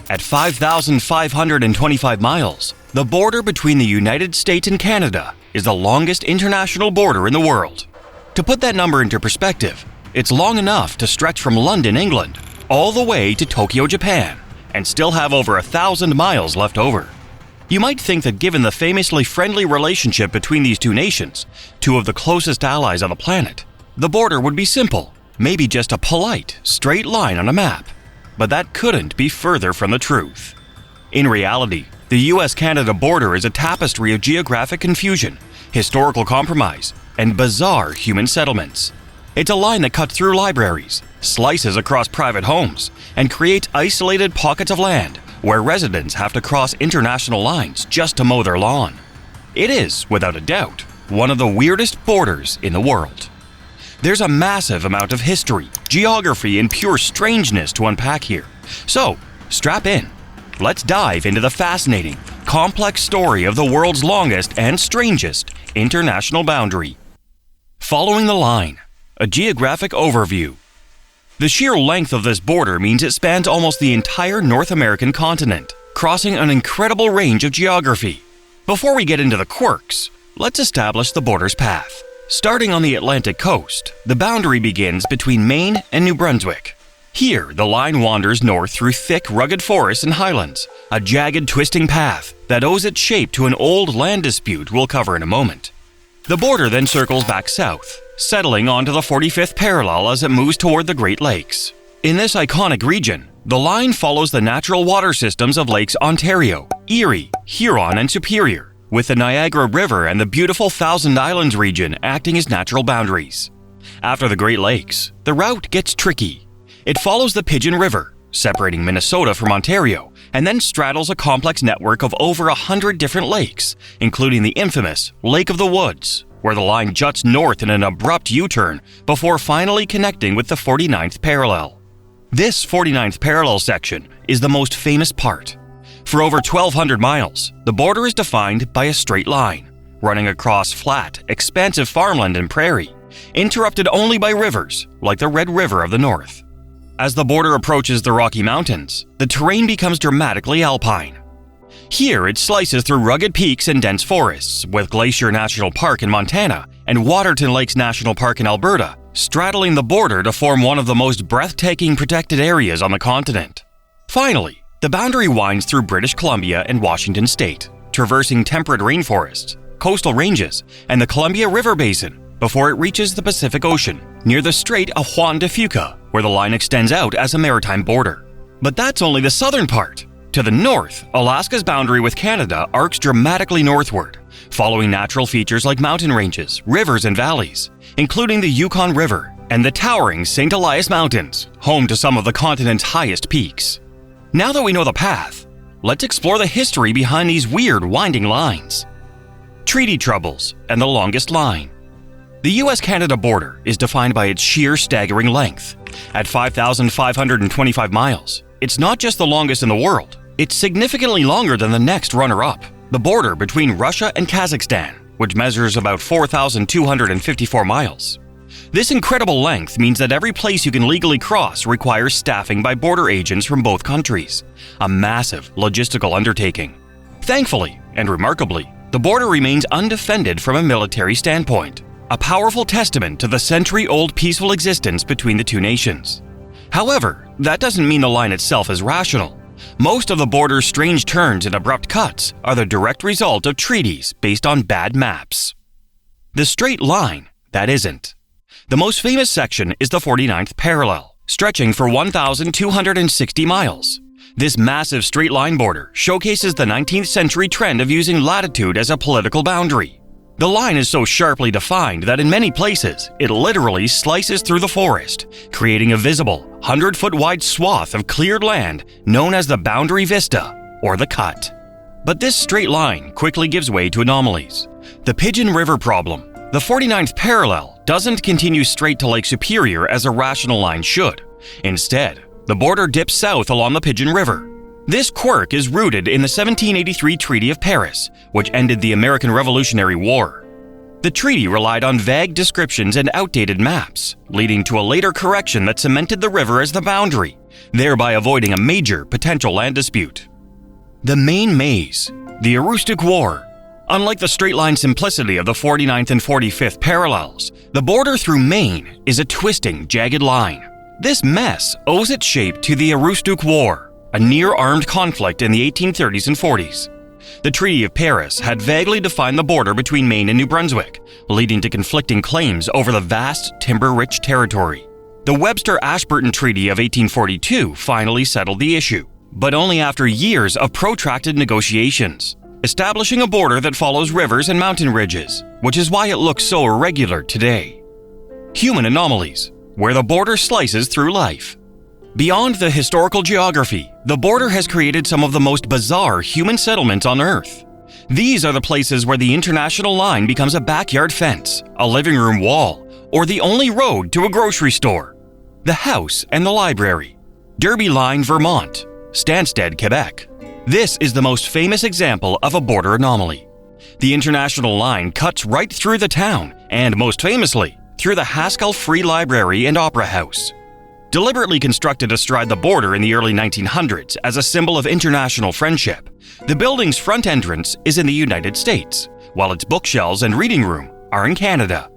At 5,525 miles, the border between the United States and Canada is the longest international border in the world. To put that number into perspective, it's long enough to stretch from London, England, all the way to Tokyo, Japan, and still have over 1,000 miles left over. You might think that given the famously friendly relationship between these two nations, two of the closest allies on the planet, the border would be simple, maybe just a polite, straight line on a map. But that couldn't be further from the truth. In reality, the US-Canada border is a tapestry of geographic confusion, historical compromise, and bizarre human settlements. It's a line that cuts through libraries, slices across private homes, and creates isolated pockets of land where residents have to cross international lines just to mow their lawn. It is, without a doubt, one of the weirdest borders in the world. There's a massive amount of history, geography, and pure strangeness to unpack here. So, strap in. Let's dive into the fascinating, complex story of the world's longest and strangest international boundary. Following the line, a geographic overview. The sheer length of this border means it spans almost the entire North American continent, crossing an incredible range of geography. Before we get into the quirks, let's establish the border's path. Starting on the Atlantic coast, the boundary begins between Maine and New Brunswick. Here, the line wanders north through thick, rugged forests and highlands, a jagged, twisting path that owes its shape to an old land dispute we'll cover in a moment. The border then circles back south, settling onto the 45th parallel as it moves toward the Great Lakes. In this iconic region, the line follows the natural water systems of Lakes Ontario, Erie, Huron, and Superior, with the Niagara River and the beautiful Thousand Islands region acting as natural boundaries. After the Great Lakes, the route gets tricky. It follows the Pigeon River, separating Minnesota from Ontario, and then straddles a complex network of over 100 different lakes, including the infamous Lake of the Woods, where the line juts north in an abrupt U-turn before finally connecting with the 49th parallel. This 49th parallel section is the most famous part. For over 1,200 miles, the border is defined by a straight line, running across flat, expansive farmland and prairie, interrupted only by rivers, like the Red River of the North. As the border approaches the Rocky Mountains, the terrain becomes dramatically alpine. Here, it slices through rugged peaks and dense forests, with Glacier National Park in Montana and Waterton Lakes National Park in Alberta, straddling the border to form one of the most breathtaking protected areas on the continent. Finally, the boundary winds through British Columbia and Washington State, traversing temperate rainforests, coastal ranges, and the Columbia River Basin, before it reaches the Pacific Ocean, near the Strait of Juan de Fuca, where the line extends out as a maritime border. But that's only the southern part. To the north, Alaska's boundary with Canada arcs dramatically northward, following natural features like mountain ranges, rivers, and valleys, including the Yukon River and the towering St. Elias Mountains, home to some of the continent's highest peaks. Now that we know the path, let's explore the history behind these weird winding lines. Treaty troubles and the longest line. The US-Canada border is defined by its sheer staggering length. At 5,525 miles, it's not just the longest in the world, it's significantly longer than the next runner-up, the border between Russia and Kazakhstan, which measures about 4,254 miles. This incredible length means that every place you can legally cross requires staffing by border agents from both countries, a massive logistical undertaking. Thankfully, and remarkably, the border remains undefended from a military standpoint, a powerful testament to the century-old peaceful existence between the two nations. However, that doesn't mean the line itself is rational. Most of the border's strange turns and abrupt cuts are the direct result of treaties based on bad maps. The straight line, that isn't. The most famous section is the 49th parallel, stretching for 1,260 miles. This massive straight-line border showcases the 19th century trend of using latitude as a political boundary. The line is so sharply defined that in many places, it literally slices through the forest, creating a visible, 100-foot-wide swath of cleared land known as the Boundary Vista, or the Cut. But this straight line quickly gives way to anomalies. The Pigeon River problem. The 49th parallel doesn't continue straight to Lake Superior as a rational line should. Instead, the border dips south along the Pigeon River. This quirk is rooted in the 1783 Treaty of Paris, which ended the American Revolutionary War. The treaty relied on vague descriptions and outdated maps, leading to a later correction that cemented the river as the boundary, thereby avoiding a major potential land dispute. The Maine Maze, the Aroostook War. Unlike the straight-line simplicity of the 49th and 45th parallels, the border through Maine is a twisting, jagged line. This mess owes its shape to the Aroostook War, a near-armed conflict in the 1830s and 40s. The Treaty of Paris had vaguely defined the border between Maine and New Brunswick, leading to conflicting claims over the vast, timber-rich territory. The Webster-Ashburton Treaty of 1842 finally settled the issue, but only after years of protracted negotiations, establishing a border that follows rivers and mountain ridges, which is why it looks so irregular today. Human anomalies, where the border slices through life. Beyond the historical geography, the border has created some of the most bizarre human settlements on Earth. These are the places where the international line becomes a backyard fence, a living room wall, or the only road to a grocery store. The house and the library. Derby Line, Vermont. Stansted, Quebec. This is the most famous example of a border anomaly. The international line cuts right through the town, and most famously, through the Haskell Free Library and Opera House. Deliberately constructed astride the border in the early 1900s as a symbol of international friendship, the building's front entrance is in the United States, while its bookshelves and reading room are in Canada.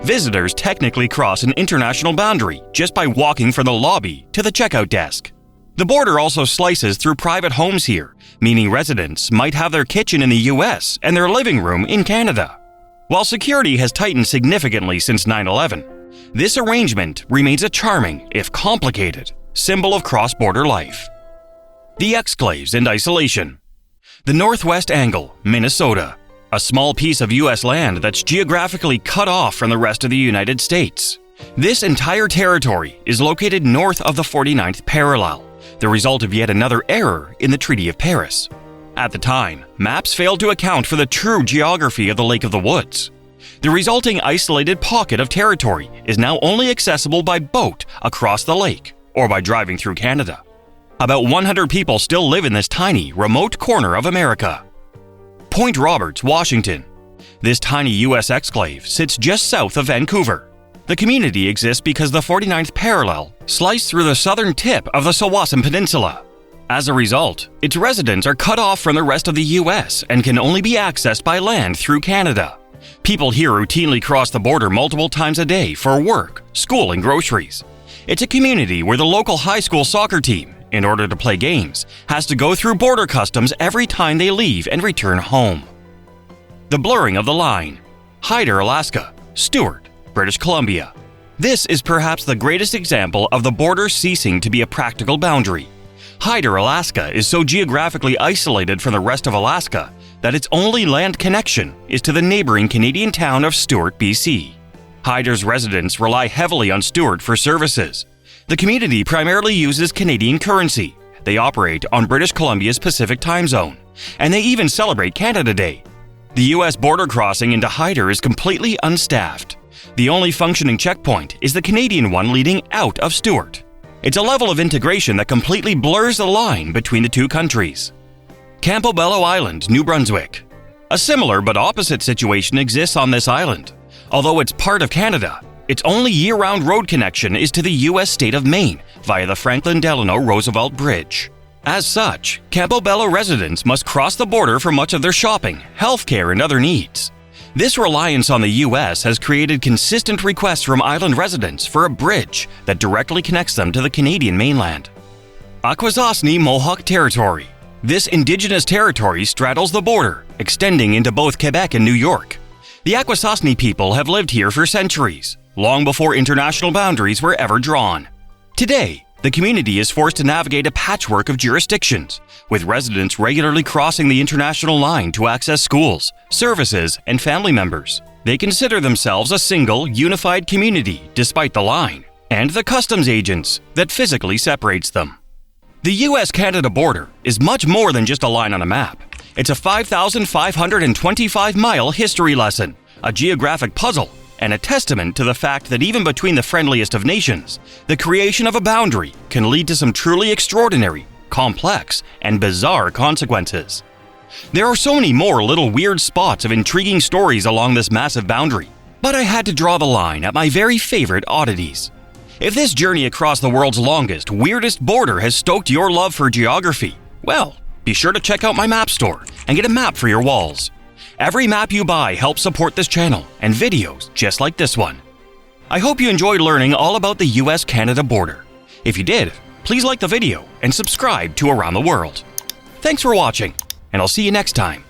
Visitors technically cross an international boundary just by walking from the lobby to the checkout desk. The border also slices through private homes here, meaning residents might have their kitchen in the US and their living room in Canada. While security has tightened significantly since 9/11, this arrangement remains a charming, if complicated, symbol of cross-border life. The Exclaves and isolation. The Northwest Angle, Minnesota, a small piece of U.S. land that's geographically cut off from the rest of the United States. This entire territory is located north of the 49th parallel, the result of yet another error in the Treaty of Paris. At the time, maps failed to account for the true geography of the Lake of the Woods. The resulting isolated pocket of territory is now only accessible by boat across the lake or by driving through Canada. About 100 people still live in this tiny, remote corner of America. Point Roberts, Washington. This tiny U.S. exclave sits just south of Vancouver. The community exists because the 49th parallel sliced through the southern tip of the Tsawwassen Peninsula. As a result, its residents are cut off from the rest of the U.S. and can only be accessed by land through Canada. People here routinely cross the border multiple times a day for work, school, and groceries. It's a community where the local high school soccer team, in order to play games, has to go through border customs every time they leave and return home. The blurring of the line. Hyder, Alaska. Stewart, British Columbia. This is perhaps the greatest example of the border ceasing to be a practical boundary. Hyder, Alaska is so geographically isolated from the rest of Alaska that its only land connection is to the neighboring Canadian town of Stewart, BC. Hyder's residents rely heavily on Stewart for services. The community primarily uses Canadian currency. They operate on British Columbia's Pacific time zone, and they even celebrate Canada Day. The U.S. border crossing into Hyder is completely unstaffed. The only functioning checkpoint is the Canadian one leading out of Stewart. It's a level of integration that completely blurs the line between the two countries. Campobello Island, New Brunswick. A similar but opposite situation exists on this island. Although it's part of Canada, its only year-round road connection is to the U.S. state of Maine via the Franklin Delano Roosevelt Bridge. As such, Campobello residents must cross the border for much of their shopping, healthcare, and other needs. This reliance on the U.S. has created consistent requests from island residents for a bridge that directly connects them to the Canadian mainland. Akwesasne Mohawk Territory. This indigenous territory straddles the border, extending into both Quebec and New York. The Akwesasne people have lived here for centuries, long before international boundaries were ever drawn. Today, the community is forced to navigate a patchwork of jurisdictions, with residents regularly crossing the international line to access schools, services, and family members. They consider themselves a single, unified community despite the line, and the customs agents that physically separates them. The U.S.-Canada border is much more than just a line on a map. It's a 5,525-mile history lesson, a geographic puzzle, and a testament to the fact that even between the friendliest of nations, the creation of a boundary can lead to some truly extraordinary, complex, and bizarre consequences. There are so many more little weird spots of intriguing stories along this massive boundary, but I had to draw the line at my very favorite oddities. If this journey across the world's longest, weirdest border has stoked your love for geography, well, be sure to check out my map store and get a map for your walls. Every map you buy helps support this channel and videos just like this one. I hope you enjoyed learning all about the US-Canada border. If you did, please like the video and subscribe to Around the World. Thanks for watching, and I'll see you next time.